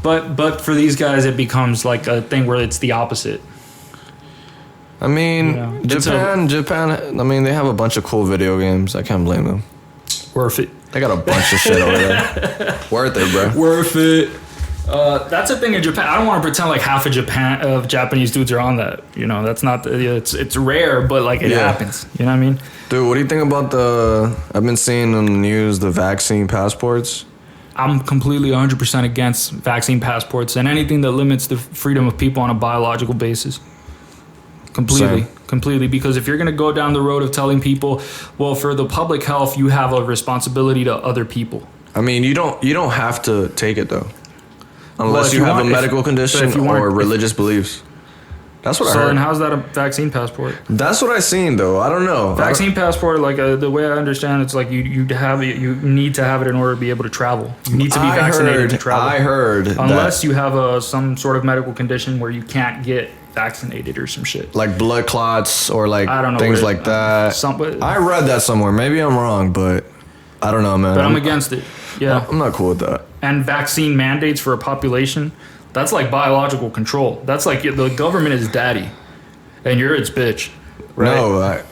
But for these guys, it becomes like a thing where it's the opposite. I mean, Japan. I mean, they have a bunch of cool video games. I can't blame them. Worth it. They got a bunch of shit over there. Worth it, bro. Worth it. That's a thing in Japan. I don't want to pretend like half of Japanese dudes are on that. You know, that's not. It's rare, but like it happens. You know what I mean? Dude, what do you think about I've been seeing on the news the vaccine passports. I'm completely 100% against vaccine passports and anything that limits the freedom of people on a biological basis. Completely, because if you're going to go down the road of telling people, well, for the public health, you have a responsibility to other people. I mean, you don't have to take it though, unless you have a medical condition or religious beliefs. That's what I heard. So then how's that a vaccine passport? That's what I seen though. I don't know. Vaccine passport, like the way I understand, it's like you need to have it in order to be able to travel. You need to be vaccinated to travel. I heard unless you have some sort of medical condition where you can't get vaccinated or some shit like blood clots or like I don't know things like that. I read that somewhere. Maybe I'm wrong, but I don't know, man. But I'm against it. Yeah, I'm not cool with that. And vaccine mandates for a population. That's like biological control. That's like the government is daddy, and you're its bitch. Right? No,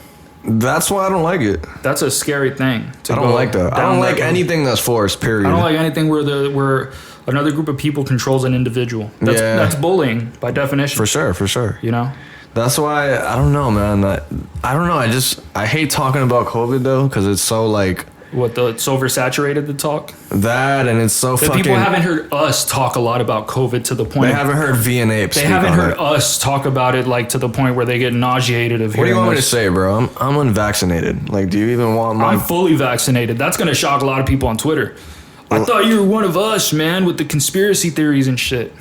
that's why I don't like it. That's a scary thing. I don't like that. I don't like anything that's forced. Period. I don't like anything where another group of people controls an individual. That's bullying by definition. For sure. You know. That's why I don't know, man. I don't know. I hate talking about COVID though because it's so like. It's oversaturated, the talk? That, and it's so fucking... People haven't heard us talk a lot about COVID to the point... They haven't heard N Ape They haven't heard us talk about it, like, to the point where they get nauseated of hearing What do you want me to say, bro? I'm unvaccinated. Like, do you even want my... I'm fully vaccinated. That's going to shock a lot of people on Twitter. I thought you were one of us, man, with the conspiracy theories and shit.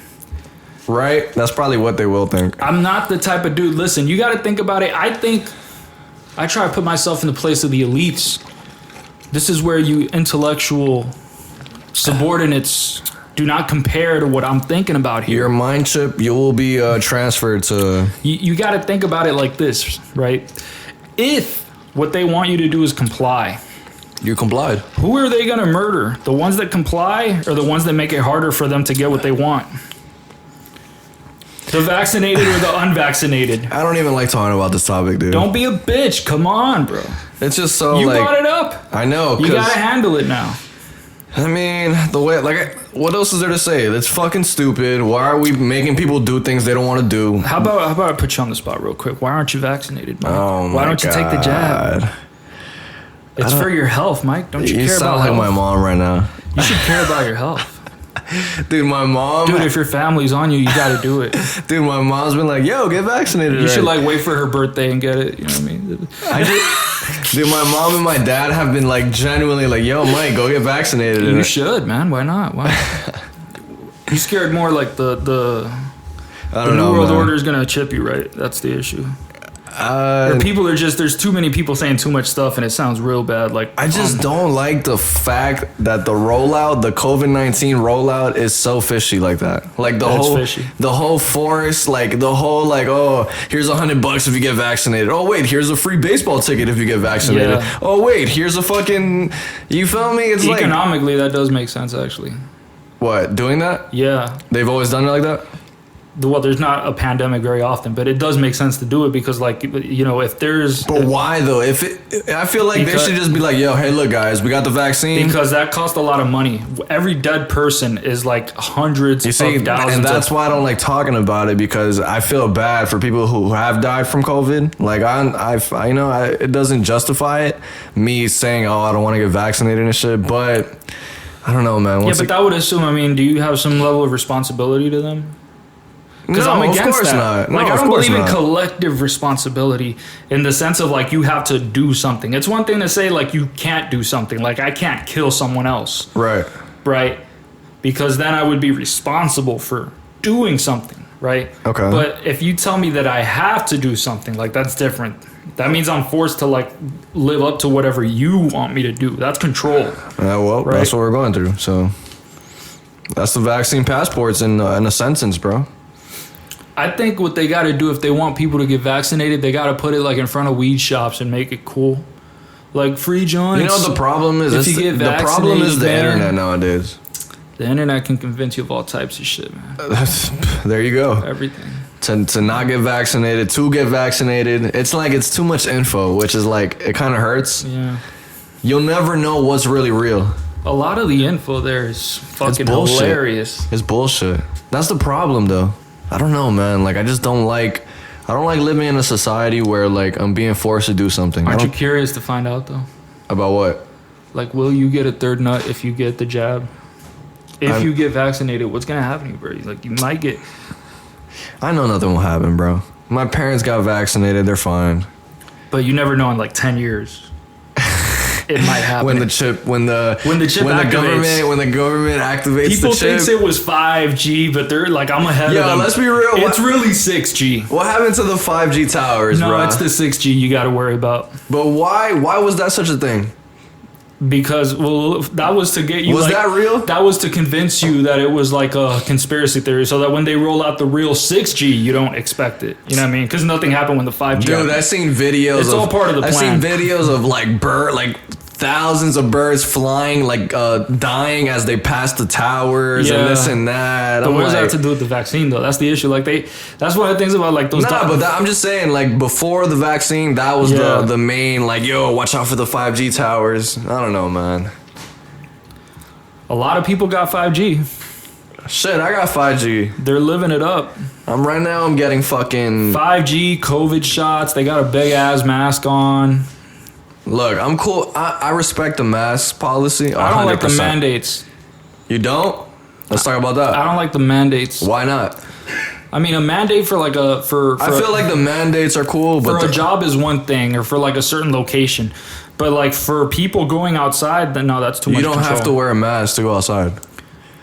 Right? That's probably what they will think. I'm not the type of dude... Listen, you got to think about it. I try to put myself in the place of the elites. This is where you intellectual subordinates do not compare to what I'm thinking about here. Your mind chip, you will be transferred to... You got to think about it like this, right? If what they want you to do is comply... You complied. Who are they going to murder? The ones that comply or the ones that make it harder for them to get what they want? The vaccinated or the unvaccinated? I don't even like talking about this topic, dude. Don't be a bitch. Come on, bro. It's just so you brought it up. I know. You gotta handle it now. I mean, the way, what else is there to say? It's fucking stupid. Why are we making people do things they don't want to do? How about I put you on the spot real quick? Why aren't you vaccinated, Mike? Oh, why don't you take the jab? It's for your health, Mike. Don't you care about health? You sound like my mom right now. You should care about your health. Dude, my mom... Dude, if your family's on you, you gotta do it. Dude, my mom's been like, yo, get vaccinated. You should like wait for her birthday and get it. You know what I mean? Dude, my mom and my dad have been like genuinely like, yo, Mike, go get vaccinated. You should, man. Why not? Why? You scared more like the New World Order is gonna chip you, right? That's the issue. Or people are just, there's too many people saying too much stuff and it sounds real bad. Like I just don't like the fact that the COVID-19 rollout is so fishy like that. Like the whole force, like the whole like, oh, here's $100 if you get vaccinated. Oh wait, here's a free baseball ticket if you get vaccinated. Yeah. Oh wait, here's a fucking, you feel me? It's economically that does make sense actually. What, doing that? Yeah. They've always done it like that? Well, there's not a pandemic very often, but it does make sense to do it because, like, you know, if there's... But why, though? I feel like they should just be like, yo, hey, look, guys, we got the vaccine. Because that costs a lot of money. Every dead person is, like, hundreds of thousands. And that's why I don't like talking about it, because I feel bad for people who have died from COVID. Like, I know it doesn't justify it, me saying, oh, I don't want to get vaccinated and shit, but I don't know, man. But that would assume, I mean, do you have some level of responsibility to them? Because I'm against that. Like, I don't believe in collective responsibility in the sense of, like, you have to do something. It's one thing to say, like, you can't do something. Like, I can't kill someone else. Right? Because then I would be responsible for doing something, right? Okay. But if you tell me that I have to do something, like, that's different. That means I'm forced to, like, live up to whatever you want me to do. That's control. Yeah, well, right? That's what we're going through. So that's the vaccine passports in a sentence, bro. I think what they got to do if they want people to get vaccinated, they got to put it like in front of weed shops and make it cool. Like free joints. You know the problem is if you get the problem is the internet nowadays. The internet can convince you of all types of shit, man. There you go. Everything. To not get vaccinated, to get vaccinated. It's like it's too much info, which is like, it kind of hurts. Yeah. You'll never know what's really real. A lot of the info there is fucking hilarious. It's bullshit. That's the problem, though. I don't know, man. Like, I don't like living in a society where, like, I'm being forced to do something. Aren't you curious to find out, though? About what? Like, will you get a third nut if you get the jab? If you get vaccinated, what's going to happen to you, bro? Like, you might get... I know nothing will happen, bro. My parents got vaccinated. They're fine. But you never know in, like, 10 years. It might happen. When the government activates people the chip. Thinks it was 5G, but they're like, I'm ahead of them. Let's be real. It's really 6G. What happened to the 5G towers, bro? No, it's the 6G you got to worry about. But why was that such a thing? Because, well, that was to get you... Was that real? That was to convince you that it was like a conspiracy theory, so that when they roll out the real 6G, you don't expect it. You know what I mean? Because nothing happened when the 5G happened. I've seen videos It's all part of the plan. I've seen videos of, like, thousands of birds flying, like, dying as they pass the towers and this and that. But what does that have to do with the vaccine, though? That's the issue. Like, that's one of the things about, like, those... I'm just saying, like, before the vaccine, that was the main, like, yo, watch out for the 5G towers. I don't know, man. A lot of people got 5G. Shit, I got 5G. They're living it up. I'm getting fucking... 5G, COVID shots. They got a big-ass mask on. Look, I'm cool. I respect the mask policy. 100%. I don't like the mandates. You don't? Let's talk about that. I don't like the mandates. Why not? I mean, a mandate for like a... I feel like the mandates are cool, but... For a job is one thing, or for like a certain location. But like for people going outside, then no, that's too much You don't control. have to wear a mask to go outside.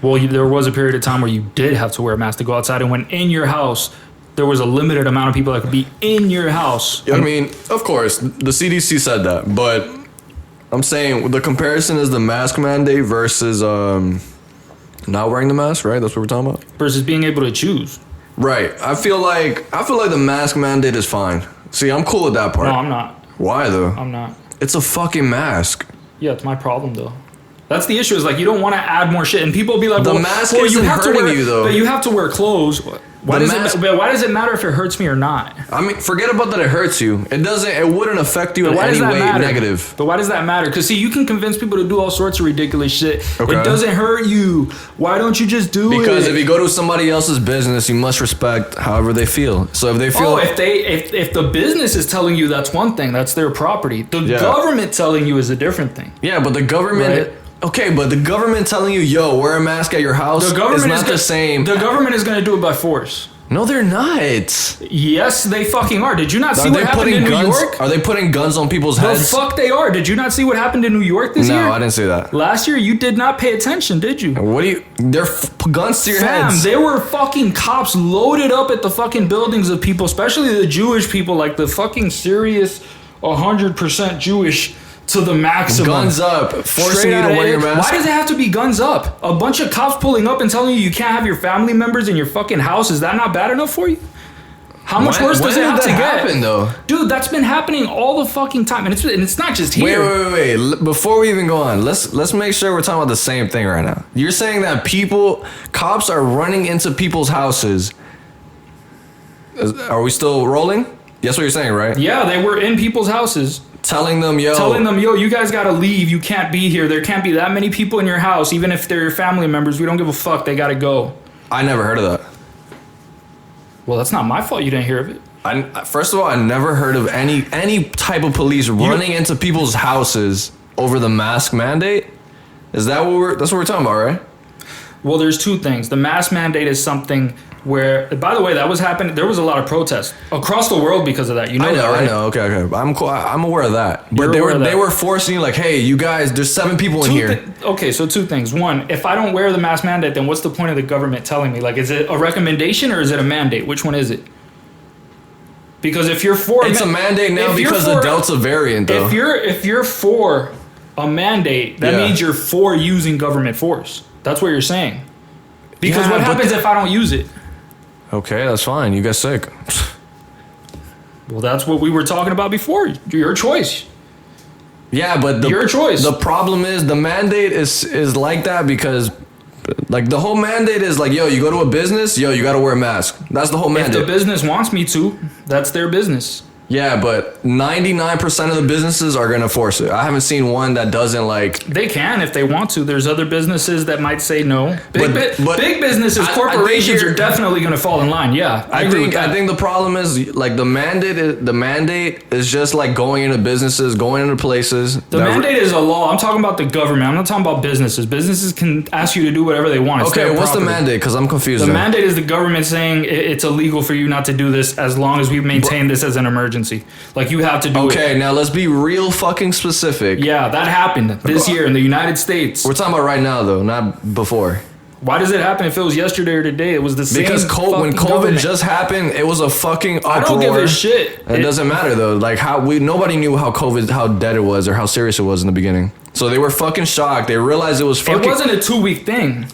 Well, there was a period of time where you did have to wear a mask to go outside. And when in your house... There was a limited amount of people that could be in your house. I mean, of course, the CDC said that, but I'm saying the comparison is the mask mandate versus not wearing the mask, right? That's what we're talking about. Versus being able to choose. Right. I feel like the mask mandate is fine. See, I'm cool with that part. No, I'm not. Why though? I'm not. It's a fucking mask. Yeah, it's my problem though. That's the issue. Is like you don't want to add more shit, and people be like, "The mask isn't hurting you though." But you have to wear clothes. Why does it matter if it hurts me or not? I mean, forget about that. It hurts you. It doesn't. It wouldn't affect you in any way negative. But why does that matter? Because see, you can convince people to do all sorts of ridiculous shit. Okay. It doesn't hurt you. Why don't you just do it? Because if you go to somebody else's business, you must respect however they feel. So if they feel, if the business is telling you that's one thing, that's their property. The government telling you is a different thing. Yeah, but the government. Right? Okay, but the government telling you, yo, wear a mask at your house is not the same. The government is going to do it by force. No, they're not. Yes, they fucking are. Did you not see what happened in New York? Are they putting guns on people's heads? The fuck they are. Did you not see what happened in New York this year? No, I didn't see that. Last year, you did not pay attention, did you? They're guns to your heads. There were fucking cops loaded up at the fucking buildings of people, especially the Jewish people, like the fucking serious 100% Jewish to the maximum. Guns up, forcing you to wear your mask. Why does it have to be guns up? A bunch of cops pulling up and telling you can't have your family members in your fucking house. Is that not bad enough for you? How much worse does it have to get? Though? Dude, that's been happening all the fucking time. And it's not just here. Wait. Before we even go on, let's make sure we're talking about the same thing right now. You're saying that cops are running into people's houses. Are we still rolling? That's what you're saying, right? Yeah, they were in people's houses. Telling them, yo, you guys gotta leave. You can't be here. There can't be that many people in your house, even if they're your family members. We don't give a fuck. They gotta go. I never heard of that. Well, that's not my fault. You didn't hear of it. First of all, I never heard of any type of police running into people's houses over the mask mandate. Is that that's what we're talking about, right? Well, there's two things. The mask mandate is something where, by the way, that was happening. There was a lot of protests across the world because of that. You know that, right? I know. Okay. I'm cool. I'm aware of that. But they were forcing you, like, hey, you guys, there's 7 people in here. Okay, so 2 things. One, if I don't wear the mask mandate, then what's the point of the government telling me? Like, is it a recommendation or is it a mandate? Which one is it? Because if you're for, it's a mandate now because of the Delta variant, though. If you're for a mandate, that means you're for using government force. That's what you're saying. Because what happens if I don't use it? Okay, that's fine. You get sick. Well, that's what we were talking about before. Your choice. Yeah, but your choice. The problem is the mandate is like that because Like the whole mandate is like, yo, you go to a business, yo, you got to wear a mask. That's the whole mandate. If the business wants me to, that's their business. Yeah, but 99% of the businesses are going to force it. I haven't seen one that doesn't like... They can if they want to. There's other businesses that might say no. Big businesses, corporations are definitely going to fall in line. Yeah, I agree with that. I think the problem is like the mandate is just like going into businesses, going into places. The mandate is a law. I'm talking about the government. I'm not talking about businesses. Businesses can ask you to do whatever they want. It's okay, what's the mandate? Because I'm confused. The mandate is the government saying it's illegal for you not to do this as long as we maintain this as an emergency. Like you have to do it. Okay, now let's be real fucking specific. Yeah, that happened this year in the United States. We're talking about right now though, not before. Why does it happen if it was yesterday or today? It was the same. Because when COVID just happened, it was a fucking uproar. I don't give a shit. It doesn't matter though. Like nobody knew how dead it was or how serious it was in the beginning. So they were fucking shocked. They realized it was fucking. It wasn't a 2-week thing.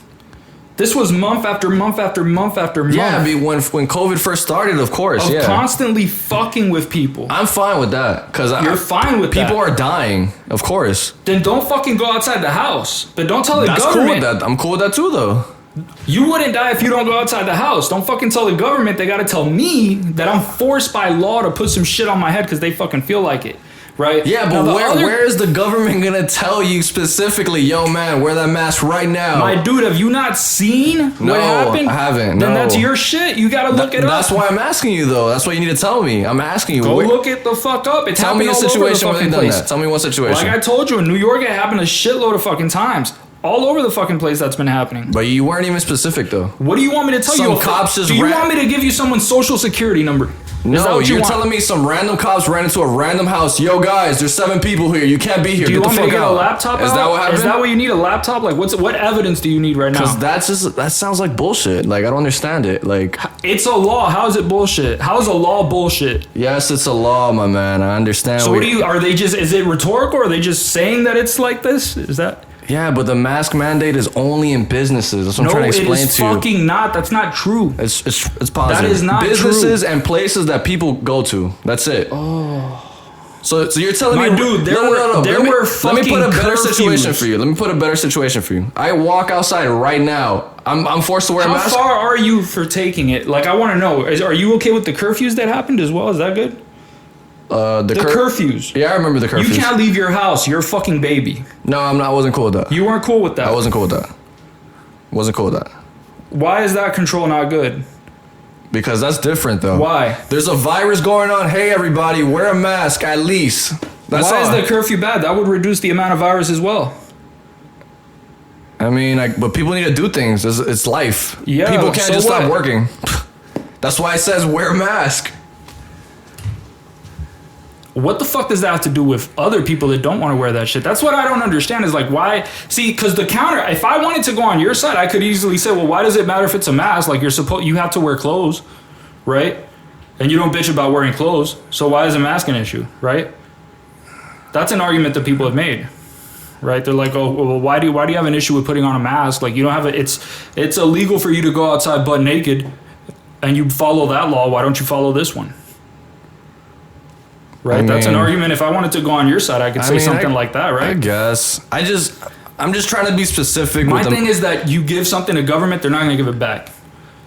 This was month after month after month after month. Yeah, when COVID first started, of course. Of constantly fucking with people. I'm fine with that. Because you're fine with people are dying, of course. Then don't fucking go outside the house. But don't tell the government. Cool with that. I'm cool with that too, though. You wouldn't die if you don't go outside the house. Don't fucking tell the government. They got to tell me that I'm forced by law to put some shit on my head because they fucking feel like it. Right? Yeah, but where is the government gonna tell you specifically, yo man, wear that mask right now? My dude, have you not seen what happened? No, I haven't. Then that's your shit. You gotta look it up. That's why I'm asking you though. That's why you need to tell me. I'm asking you. Go look it the fuck up. It's tell me a situation where they've done that. Tell me one situation. Like I told you, in New York it happened a shitload of fucking times. All over the fucking place that's been happening. But you weren't even specific though. What do you want me to tell you? Some cops just do you want me to give you someone's social security number? No, you're telling me some random cops ran into a random house. Yo, guys, there's 7 people here. You can't be here. Do you want me to get a laptop? Is that what happened? Is that what you need? A laptop? Like, what evidence do you need right now? Because that sounds like bullshit. Like, I don't understand it. Like, it's a law. How is it bullshit? How is a law bullshit? Yes, it's a law, my man. I understand. So are they just? Is it rhetorical? Or are they just saying that it's like this? Is that? Yeah, but the mask mandate is only in businesses. That's what I'm trying to explain to you. No, it is fucking not. That's not true. It's positive. That is not businesses and places that people go to. That's it. Oh. So you're telling me, dude, there were fucking Let me put a better curfews. situation for you. Let me put a better situation for you. I walk outside right now. I'm forced to wear a mask. How far are you for taking it? Like, I want to know. Are you okay with the curfews that happened as well? Is that good? The curfews. Yeah, I remember the curfews. You can't leave your house. You're a fucking baby. No, I'm not. I wasn't cool with that. You weren't cool with that. I wasn't cool with that. Wasn't cool with that. Why is that control not good? Because that's different, though. Why? There's a virus going on. Hey, everybody, wear a mask at least. Why is the curfew bad? That would reduce the amount of virus as well. I mean, but people need to do things. It's life. Yeah. People can't just stop working. That's why it says wear a mask. What the fuck does that have to do with other people that don't want to wear that shit? That's what I don't understand is like why... See, because the counter... If I wanted to go on your side, I could easily say, well, why does it matter if it's a mask? Like you have to wear clothes, right? And you don't bitch about wearing clothes. So why is a mask an issue, right? That's an argument that people have made, right? They're like, oh, well, why do you have an issue with putting on a mask? Like you don't have it's illegal for you to go outside butt naked and you follow that law. Why don't you follow this one? Right, that's an argument. If I wanted to go on your side, I could say something like that, right? I guess. I'm just trying to be specific. My thing is that you give something to government, they're not going to give it back.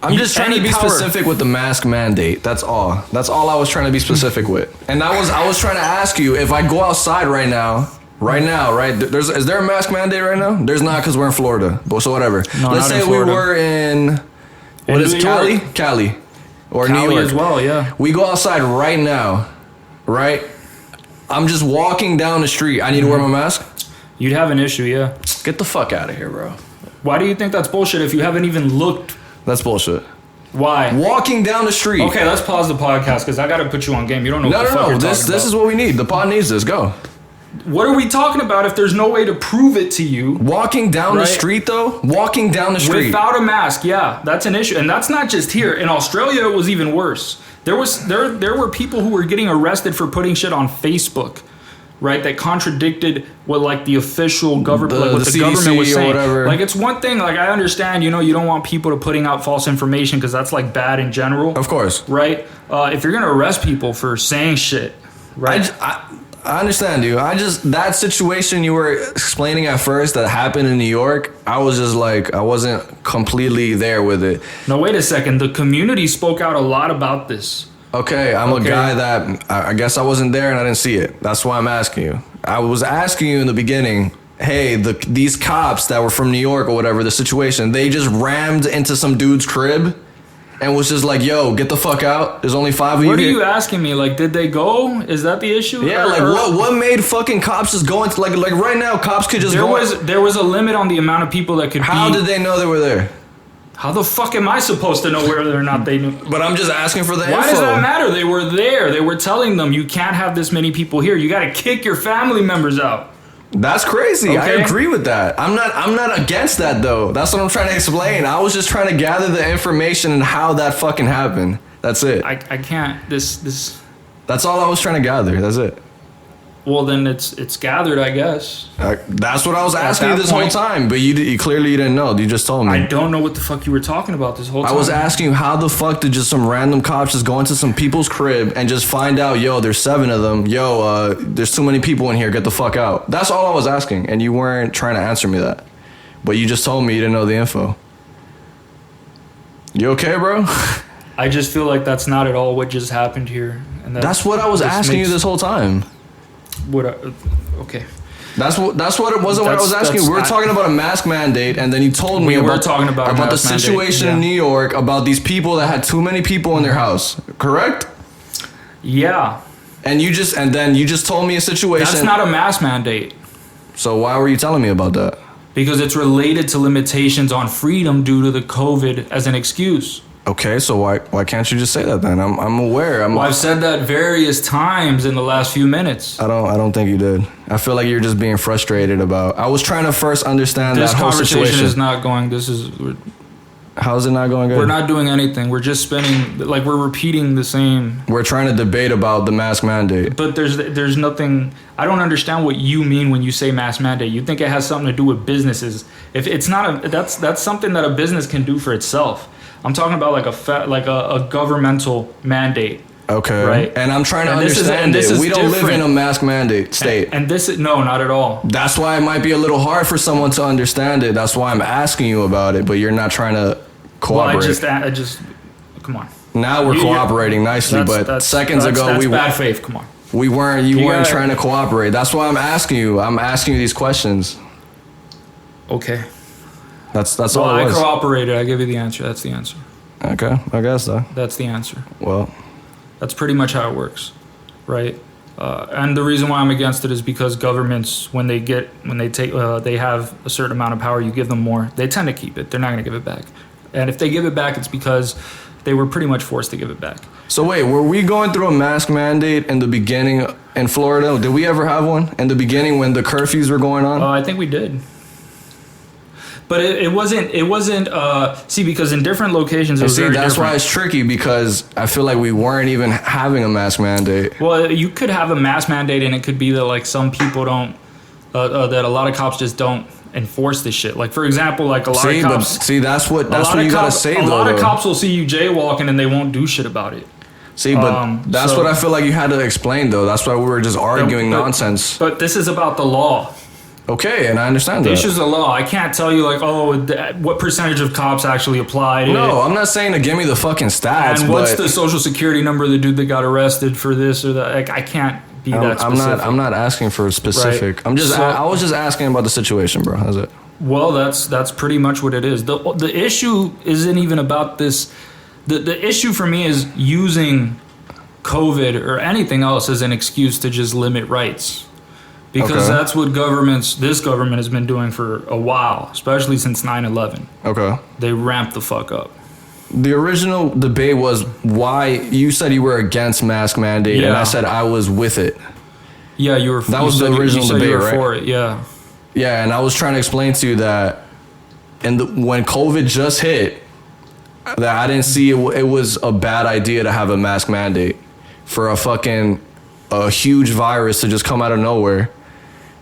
I'm just trying to be specific with the mask mandate. That's all. That's all I was trying to be specific with. And I was trying to ask you if I go outside right now, right? Is there a mask mandate right now? There's not because we're in Florida. But so whatever. No, let's say we were in Cali, or New York as well. Yeah. We go outside right now. Right? I'm just walking down the street. I need to wear my mask? You'd have an issue, yeah. Get the fuck out of here, bro. Why do you think that's bullshit if you haven't even looked? That's bullshit. Why? Walking down the street. Okay, let's pause the podcast because I got to put you on game. You don't know what the fuck you're talking about. This is what we need. The pod needs this. Go. What are we talking about if there's no way to prove it to you? Walking down the street, though? Walking down the street. Without a mask, yeah. That's an issue. And that's not just here. In Australia, it was even worse. There were people who were getting arrested for putting shit on Facebook, right? That contradicted what like the official government, what the government was saying. Whatever. Like it's one thing. Like I understand, you don't want people to putting out false information because that's like bad in general. Of course, right? If you're gonna arrest people for saying shit, right? I understand you. That situation you were explaining at first that happened in New York, I was just like, I wasn't completely there with it. No, wait a second. The community spoke out a lot about this. Okay, I'm a guy that, I guess I wasn't there and I didn't see it. That's why I'm asking you. I was asking you in the beginning, hey, these cops that were from New York or whatever, the situation, they just rammed into some dude's crib and was just like, yo, get the fuck out. There's only 5 of you. What are you asking me? Like, did they go? Is that the issue? Yeah, what made fucking cops just go into, like right now, cops could just go. There was a limit on the amount of people that could How did they know they were there? How the fuck am I supposed to know whether or not they knew? But I'm just asking for the info. Why does that matter? They were there. They were telling them, you can't have this many people here. You got to kick your family members out. That's crazy. Okay. I agree with that. I'm not against that though. That's what I'm trying to explain. I was just trying to gather the information and how that fucking happened. That's it. I can't. This. That's all I was trying to gather. That's it. Well, then it's gathered, I guess. That's what I was asking you this whole time, but you clearly didn't know. You just told me. I don't know what the fuck you were talking about this whole time. I was asking you how the fuck did just some random cops just go into some people's crib and just find out, yo, there's 7 of them. Yo, there's too many people in here. Get the fuck out. That's all I was asking, and you weren't trying to answer me that. But you just told me you didn't know the info. You okay, bro? I just feel like that's not at all what just happened here. And that's what I was asking you this whole time. Okay. That's what it wasn't. What I was asking. We were talking about a mask mandate, and then you told me about the situation in New York about these people that had too many people in their house. Correct? Yeah. And then you just told me a situation. That's not a mask mandate. So why were you telling me about that? Because it's related to limitations on freedom due to the COVID as an excuse. Okay, so why can't you just say that then? I'm aware. I've said that various times in the last few minutes. I don't think you did. I feel like you're just being frustrated about. I was trying to first understand that whole situation. This conversation is not going. How is it not going good? We're not doing anything. We're just spinning. Like we're repeating the same. We're trying to debate about the mask mandate. But there's nothing. I don't understand what you mean when you say mask mandate. You think it has something to do with businesses? If it's not that's something that a business can do for itself. I'm talking about like a governmental mandate. Okay. Right. And I'm trying to understand it. We don't live in a mask mandate state. And this is no, not at all. That's why it might be a little hard for someone to understand it. That's why I'm asking you about it, but you're not trying to cooperate. Well, I just come on. Now we're cooperating nicely, but seconds ago we bad faith. Come on. We weren't. You weren't trying to cooperate. That's why I'm asking you. I'm asking you these questions. Okay. That's all it was. I cooperated. I give you the answer. That's the answer. Okay, I guess so. That's the answer. Well, that's pretty much how it works, right? And the reason why I'm against it is because governments, when they have a certain amount of power, you give them more. They tend to keep it. They're not going to give it back. And if they give it back, it's because they were pretty much forced to give it back. So wait, were we going through a mask mandate in the beginning in Florida? Did we ever have one in the beginning when the curfews were going on? I think we did. But it wasn't because in different locations it was very different. That's why it's tricky, because I feel like we weren't even having a mask mandate. Well, you could have a mask mandate and it could be that like some people don't, that a lot of cops just don't enforce this shit. Like for example, like a lot of cops. That's what you gotta say though. A lot of cops will see you jaywalking and they won't do shit about it. See, but that's what I feel like you had to explain though. That's why we were just arguing nonsense. But this is about the law. Okay, and I understand that. The issue's the law. I can't tell you, like, what percentage of cops actually applied. No, I'm not saying to give me the fucking stats. And what's the social security number of the dude that got arrested for this or that? Like, I can't be that specific. I'm not asking for a specific. Right. I was just asking about the situation, bro. That's it. Well, that's pretty much what it is. The issue isn't even about this. The issue for me is using COVID or anything else as an excuse to just limit rights. Because that's what this government has been doing for a while, especially since 9/11. Okay. They ramped the fuck up. The original debate was why you said you were against mask mandate, and I said I was with it. Yeah, you were. That was the original debate, you were right? For it, yeah. Yeah, and I was trying to explain to you that, when COVID just hit, that I didn't see it was a bad idea to have a mask mandate for a huge virus to just come out of nowhere.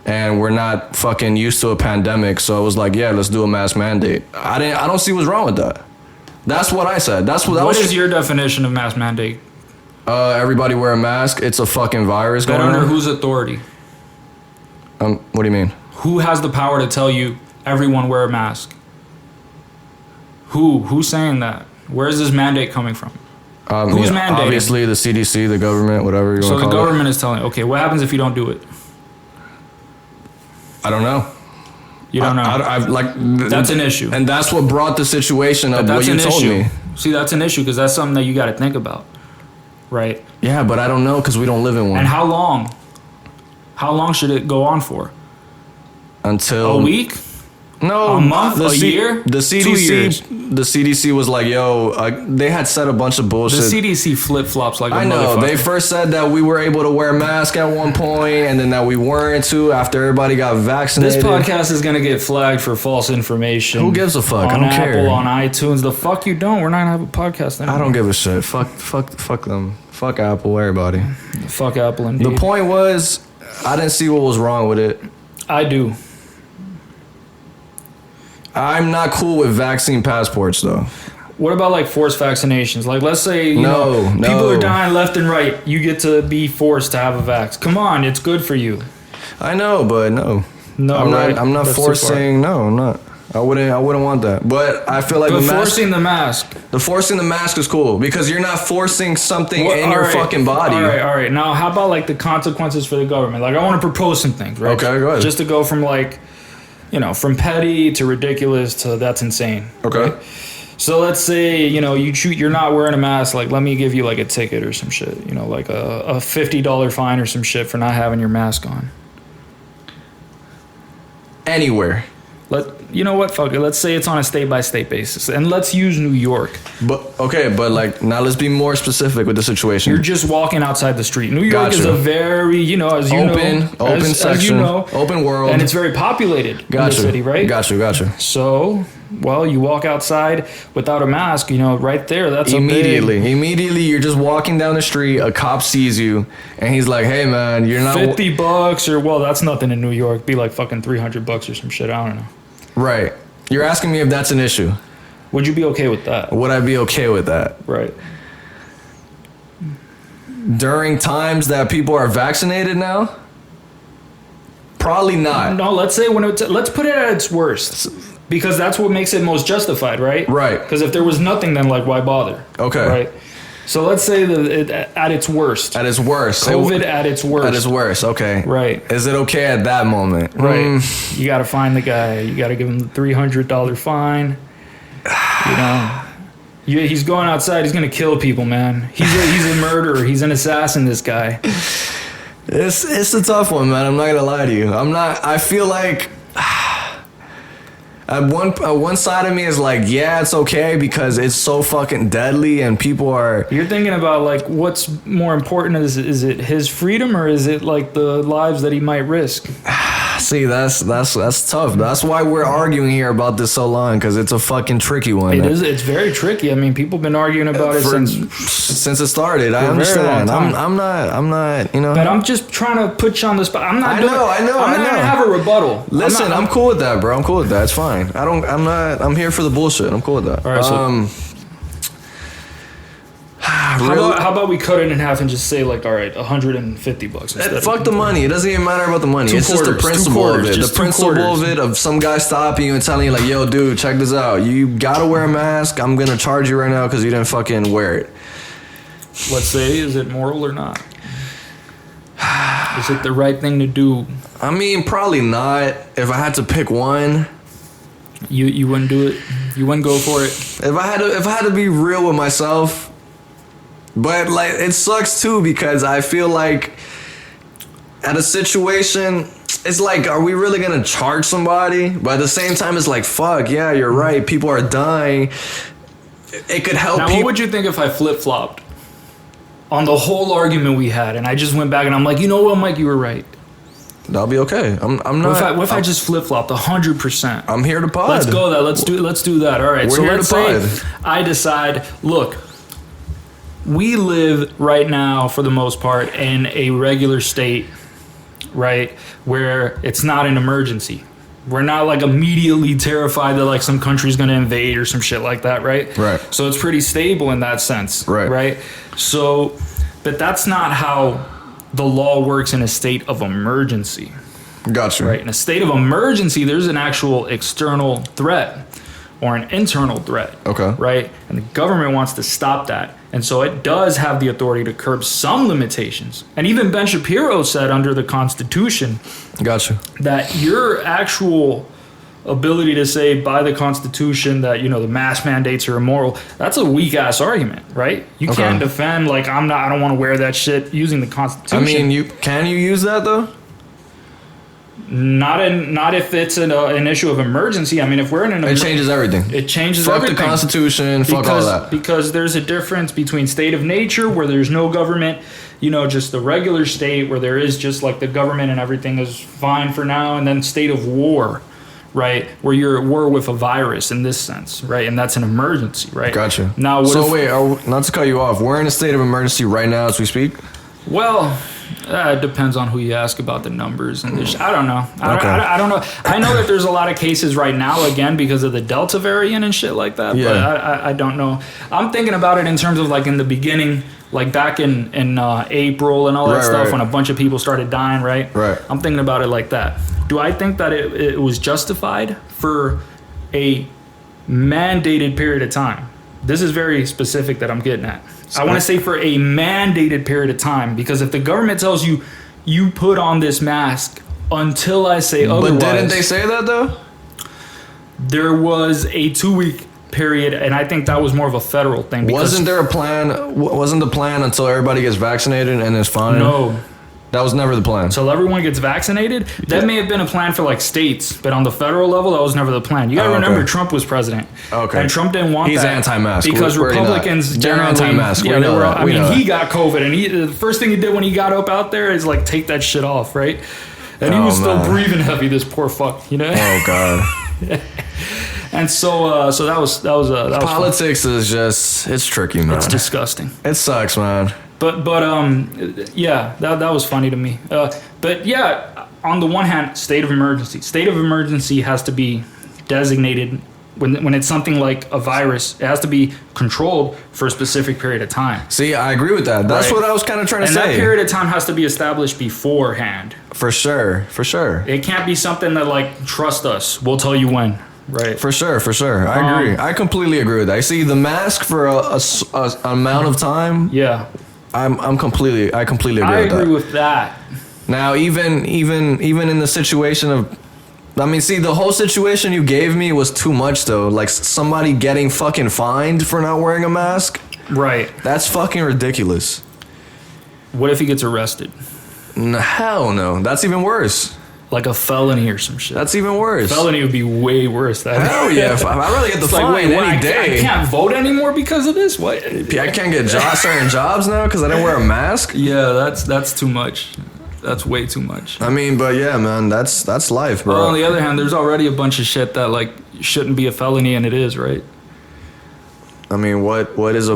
And we're not fucking used to a pandemic, so I was like, yeah, let's do a mask mandate. I don't see what's wrong with that. That's what I said. What is your definition of mask mandate? Everybody wear a mask. It's a fucking virus going on. But under whose authority? What do you mean? Who has the power to tell you everyone wear a mask? Who's saying that? Where is this mandate coming from? Who's mandating? Obviously, the CDC, the government, whatever you want to call it. So the government is telling. Okay, what happens if you don't do it? I don't know. You don't know. That's an issue, and that's what brought the situation up. What you told me. See, that's an issue because that's something that you got to think about, right? Yeah, but I don't know because we don't live in one. And how long? How long should it go on for? Until a week? No, a month, a year, the CDC, 2 years. The CDC was like, "Yo," they had said a bunch of bullshit. The CDC flip flops like I know. They first said that we were able to wear masks at one point, and then that we weren't too after everybody got vaccinated. This podcast is gonna get flagged for false information. Who gives a fuck? On I don't Apple, care. on iTunes, the fuck you don't. We're not gonna have a podcast anymore. I don't give a shit. Fuck them. Fuck Apple. Everybody. Fuck Apple. Indeed. The point was, I didn't see what was wrong with it. I do. I'm not cool with vaccine passports, though. What about like forced vaccinations? Like, let's say people are dying left and right. You get to be forced to have a vax. Come on, it's good for you. I know, but no. No, I'm not forcing. No, I'm not. I wouldn't want that. But I feel like forcing the mask. The forcing the mask is cool because you're not forcing something in your fucking body. All right. Now, how about like the consequences for the government? Like, I want to propose some things, right? Okay, go ahead. Just to go from like, from petty to ridiculous to that's insane. Okay. Right? So let's say, you're not wearing a mask. Like, let me give you like a ticket or some shit. Like a $50 fine or some shit for not having your mask on. Anywhere. You know what? Fuck it. Let's say it's on a state-by-state basis. And let's use New York. But like, now let's be more specific with the situation. You're just walking outside the street. New York is a very, open section, open world. And it's very populated in the city, right? Gotcha. So, you walk outside without a mask, right there, that's Immediately, you're just walking down the street, a cop sees you, and he's like, hey, man, you're not... $50 or, that's nothing in New York. Be like fucking $300 or some shit, I don't know. Right. You're asking me if that's an issue. Would you be okay with that? Would I be okay with that? Right. During times that people are vaccinated now? Probably not. No, let's say let's put it at its worst. Because that's what makes it most justified, right? Right. Because if there was nothing, then why bother? Okay. Right. So let's say at its worst. At its worst. COVID at its worst. At its worst, okay. Right. Is it okay at that moment? Right. You got to find the guy. You got to give him the $300 fine. He's going outside. He's going to kill people, man. He's a murderer. He's an assassin, this guy. It's a tough one, man. I'm not going to lie to you. I feel like... One side of me is like, yeah, it's okay because it's so fucking deadly and people are... You're thinking about like what's more important, is it his freedom or is it like the lives that he might risk? See, that's tough. That's why we're arguing here about this so long, because it's a fucking tricky one. It is. It's very tricky. I mean, people have been arguing about it since it started. I understand. I'm not. But I'm just trying to put you on the spot. I'm not. I'm not gonna have a rebuttal. Listen, I'm cool with that, bro. I'm cool with that. It's fine. I'm here for the bullshit. I'm cool with that. All right. How about we cut it in half and just say like, all right, $150 fuck the money. It doesn't even matter about the money. It's just the principle of it. The principle of it, of some guy stopping you and telling you like, yo, dude, check this out. You gotta wear a mask. I'm gonna charge you right now because you didn't fucking wear it. Let's say, is it moral or not? Is it the right thing to do? I mean, probably not. If I had to pick one, you wouldn't do it. You wouldn't go for it. If I had to be real with myself. But like, it sucks too because I feel like at a situation, it's like, are we really gonna charge somebody? But at the same time, it's like, fuck, yeah, you're right. People are dying. It could help. Now, what would you think if I flip-flopped on the whole argument we had, and I just went back and I'm like, you know what, Mike, you were right. That'll be okay. I'm not. What if I just flip-flopped 100%? I'm here to pod. Let's go that. Let's do that. All right. So let's say I decide, look. We live right now, for the most part, in a regular state, right, where it's not an emergency. We're not like immediately terrified that like some country's going to invade or some shit like that, right? Right. So it's pretty stable in that sense, right? So But that's not how the law works in a state of emergency. Gotcha. Right? In a state of emergency, there's an actual external threat or an internal threat. Okay. Right? And the government wants to stop that. And so it does have the authority to curb some limitations. And even Ben Shapiro said under the Constitution, gotcha, that your actual ability to say by the Constitution that, you know, the mask mandates are immoral, that's a weak ass argument, right? You can't defend like I don't want to wear that shit using the Constitution. I mean, can you use that though? Not if it's an issue of emergency. I mean, if we're in it changes everything. It changes fuck everything. Fuck the Constitution. Fuck all that. Because there's a difference between state of nature where there's no government, you know, just the regular state where there is just like the government and everything is fine for now, and then state of war, right, where you're at war with a virus in this sense, right, and that's an emergency, right? Gotcha. Now, not to cut you off, we're in a state of emergency right now as we speak. Well, it depends on who you ask about the numbers and this. I don't know. I don't know. I know that there's a lot of cases right now, again, because of the Delta variant and shit like that. Yeah. But I don't know. I'm thinking about it in terms of like in the beginning, like back in April and all that stuff, when a bunch of people started dying, right? Right. I'm thinking about it like that. Do I think that it was justified for a mandated period of time? This is very specific that I'm getting at. I want to say for a mandated period of time, because if the government tells you, you put on this mask until I say otherwise. But didn't they say that though? There was a 2-week period, and I think that was more of a federal thing. Wasn't there a plan? Wasn't the plan until everybody gets vaccinated and it's fine? No. That was never the plan. Until everyone gets vaccinated? That may have been a plan for like states, but on the federal level, that was never the plan. You gotta remember, Trump was president. Okay. And Trump didn't want that. He's anti-mask. Because Republicans generally... anti-mask. Yeah, I mean, he got COVID, and the first thing he did when he got up out there is like take that shit off, right? And he was still breathing heavy, this poor fuck, you know? Oh, God. And so that was politics is just, it's tricky, man. It's disgusting. It sucks, man. But yeah, that was funny to me. But yeah, on the one hand, state of emergency. State of emergency has to be designated when it's something like a virus. It has to be controlled for a specific period of time. See, I agree with that. That's what I was kind of trying to say. And that period of time has to be established beforehand. For sure. It can't be something that like, trust us, we'll tell you when. Right. For sure. I agree. I completely agree with that. I see the mask for a amount of time. Yeah. I completely agree with that. I agree with that. Now, even in the situation of, I mean, see, the whole situation you gave me was too much, though. Like, somebody getting fucking fined for not wearing a mask? Right. That's fucking ridiculous. What if he gets arrested? Hell no. That's even worse. Like a felony or some shit. That's even worse. Felony would be way worse. Hell yeah. I'd rather get the fine any day. I can't vote anymore because of this? What? I can't get certain jobs now because I didn't wear a mask? Yeah, that's too much. That's way too much. I mean, but yeah, man, that's life, bro. Well, on the other hand, there's already a bunch of shit that like shouldn't be a felony and it is, right? I mean, what is a